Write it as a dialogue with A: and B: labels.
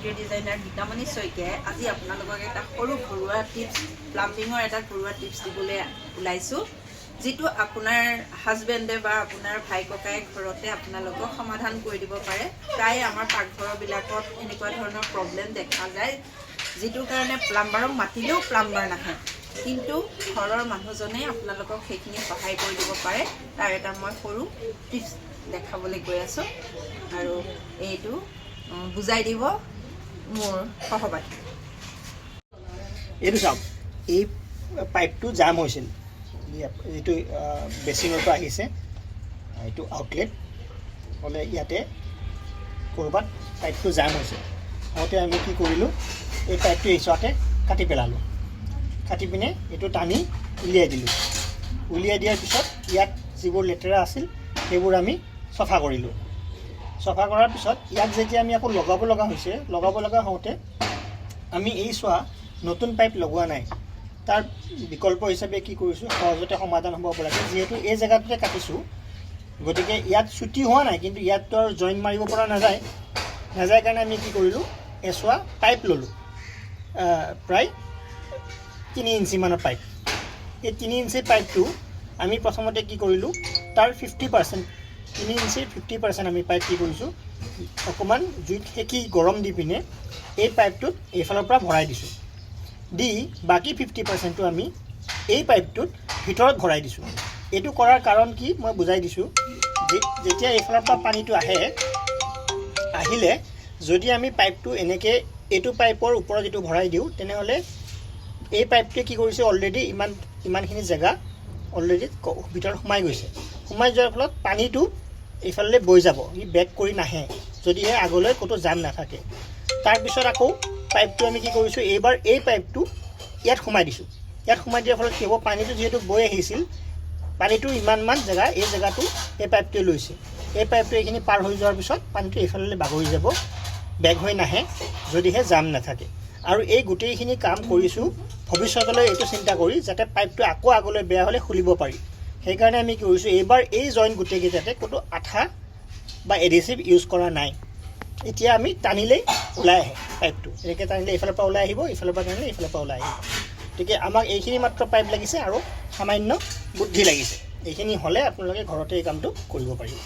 A: Interior designer Gitamoni শইকীয়াই আজি আপোনালোকক এটা সৰু ঘৰুৱা টিপছ প্লাম্বিঙৰ এটা ঘৰুৱা টিপছ দিবলৈ ওলাইছোঁ, যিটো আপোনাৰ হাজবেণ্ডে বা আপোনাৰ ভাই ককাই ঘৰতে আপোনালোকক সমাধান কৰি দিব পাৰে। প্ৰায় আমাৰ পাকঘৰবিলাকত এনেকুৱা ধৰণৰ প্ৰব্লেম দেখা যায়, যিটোৰ কাৰণে প্লাম্বাৰক মাতিলেও প্লাম্বাৰ নাহে, কিন্তু ঘৰৰ মানুহজনে আপোনালোকক সেইখিনি সহায় কৰি দিব পাৰে। তাৰ এটা মই সৰু টিপছ দেখাবলৈ গৈ আছোঁ, আৰু এইটো বুজাই দিব মোৰ সহপাঠী।
B: এইটো চাওক, এই পাইপটো জাম হৈছিল, যিটো বেচিনৰ পৰা আহিছে, এইটো আউটলেট হ'লে ইয়াতে ক'ৰবাত পাইপটো জাম হৈছে। হওঁতে আমি কি কৰিলোঁ, এই পাইপটো এই চোৱাতে কাটি পেলালোঁ। কাটি পিনে এইটো টানি উলিয়াই দিলোঁ। উলিয়াই দিয়াৰ পিছত ইয়াত যিবোৰ লেতেৰা আছিল সেইবোৰ আমি চফা কৰিলোঁ। চফা কৰাৰ পিছত ইয়াত যেতিয়া আমি আকৌ লগাব লগা হওঁতে আমি এই চোৱা নতুন পাইপ লগোৱা নাই। তাৰ বিকল্প হিচাপে কি কৰিছোঁ, সহজতে সমাধান হ'ব পৰাকৈ, যিহেতু এই জেগাটোতে কাটিছোঁ, গতিকে ইয়াত চুটি হোৱা নাই, কিন্তু ইয়াততো আৰু জইণ্ট মাৰিব পৰা নাযায় কাৰণে আমি কি কৰিলোঁ, এচোৱা পাইপ ল'লোঁ, প্ৰায় 3 ইঞ্চিমানৰ পাইপ। এই 3 ইঞ্চি পাইপটো আমি প্ৰথমতে কি কৰিলোঁ, তাৰ 50%, 3 ইঞ্চিৰ 50% আমি পাইপ কি কৰিছোঁ, অকণমান জুইত সেকি গৰম দি পিনে এই পাইপটোত এইফালৰ পৰা ভৰাই দিছোঁ। দি বাকী 50%টো আমি এই পাইপটোত ভিতৰত ভৰাই দিছোঁ। এইটো কৰাৰ কাৰণ কি মই বুজাই দিছোঁ। যেতিয়া এইফালৰ পৰা পানীটো আহিলে যদি আমি পাইপটো এনেকৈ এইটো পাইপৰ ওপৰত যিটো ভৰাই দিওঁ, তেনেহ'লে এই পাইপটোৱে কি কৰিছে, অলৰেডি ইমানখিনি জেগা অলৰেডি ভিতৰত সোমাই গৈছে। সোমাই যোৱাৰ ফলত পানীটো এইফালে বৈ যাব, ই বেক কৰি নাহে, যদিহে আগলৈ ক'তো জাম নাথাকে। তাৰপিছত আকৌ পাইপটো আমি কি কৰিছোঁ, এইবাৰ এই পাইপটো ইয়াত সোমাই দিছোঁ। ইয়াত সোমাই দিয়াৰ ফলত কি হ'ব, পানীটো যিহেতু বৈ আহিছিল, পানীটোৰ ইমানমান জেগা এই জেগাটো এই পাইপটোৱে লৈছে। এই পাইপটো এইখিনি পাৰ হৈ যোৱাৰ পিছত পানীটো এইফালে বাগৰি যাব, বেক হৈ নাহে, যদিহে জাম নাথাকে। আৰু এই গোটেইখিনি কাম কৰিছোঁ ভৱিষ্যতলৈ এইটো চিন্তা কৰি, যাতে পাইপটো আকৌ আগলৈ বেয়া হ'লে খুলিব পাৰি। সেইকাৰণে আমি কি কৰিছোঁ, এইবাৰ এই জইণ্ট গোটেইকেইটাতে ক'তো আঠা বা এডেচিভ ইউজ কৰা নাই। এতিয়া আমি টানিলেই ওলাই আহে পাইপটো, এনেকৈ টানিলে এইফালৰ পৰা ওলাই আহিব, এইফালৰ পৰা টানিলে এইফালৰ পৰা ওলাই আহিব। গতিকে আমাক এইখিনি মাত্ৰ পাইপ লাগিছে আৰু সামান্য বুদ্ধি লাগিছে। এইখিনি হ'লে আপোনালোকে ঘৰতে এই কামটো কৰিব পাৰিব।